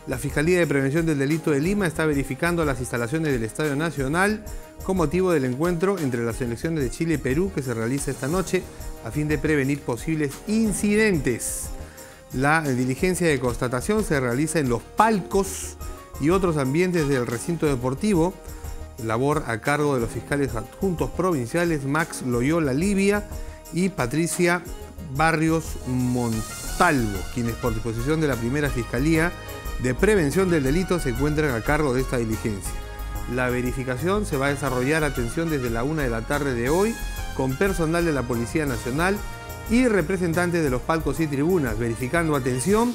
La Fiscalía de Prevención del Delito de Lima está verificando las instalaciones del Estadio Nacional con motivo del encuentro entre las selecciones de Chile y Perú que se realiza esta noche a fin de prevenir posibles incidentes. La diligencia de constatación se realiza en los palcos y otros ambientes del recinto deportivo, labor a cargo de los fiscales adjuntos provinciales Max Loyola Livia y Patricia Barrios Montalvo, quienes por disposición de la primera Fiscalía de Prevención del Delito se encuentran a cargo de esta diligencia. La verificación se va a desarrollar, atención, desde la 1 de la tarde de hoy con personal de la Policía Nacional y representantes de los palcos y tribunas, verificando, atención,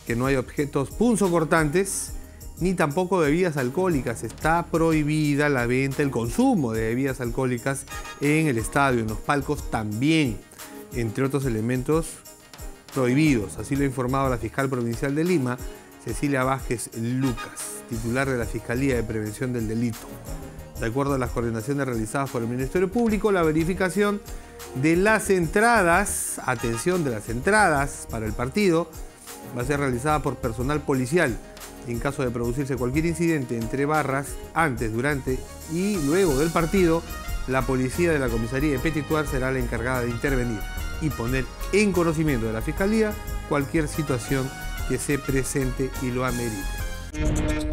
que no hay objetos punzocortantes ni tampoco bebidas alcohólicas. Está prohibida la venta, el consumo de bebidas alcohólicas en el estadio, en los palcos también, entre otros elementos prohibidos. Así lo ha informado la fiscal provincial de Lima, Cecilia Vázquez Lucas, titular de la Fiscalía de Prevención del Delito. De acuerdo a las coordinaciones realizadas por el Ministerio Público, la verificación de las entradas, atención, de las entradas para el partido, va a ser realizada por personal policial. En caso de producirse cualquier incidente entre barras, antes, durante y luego del partido, la policía de la comisaría de Petituar será la encargada de intervenir y poner en conocimiento de la Fiscalía cualquier situación que se presente y lo amerite.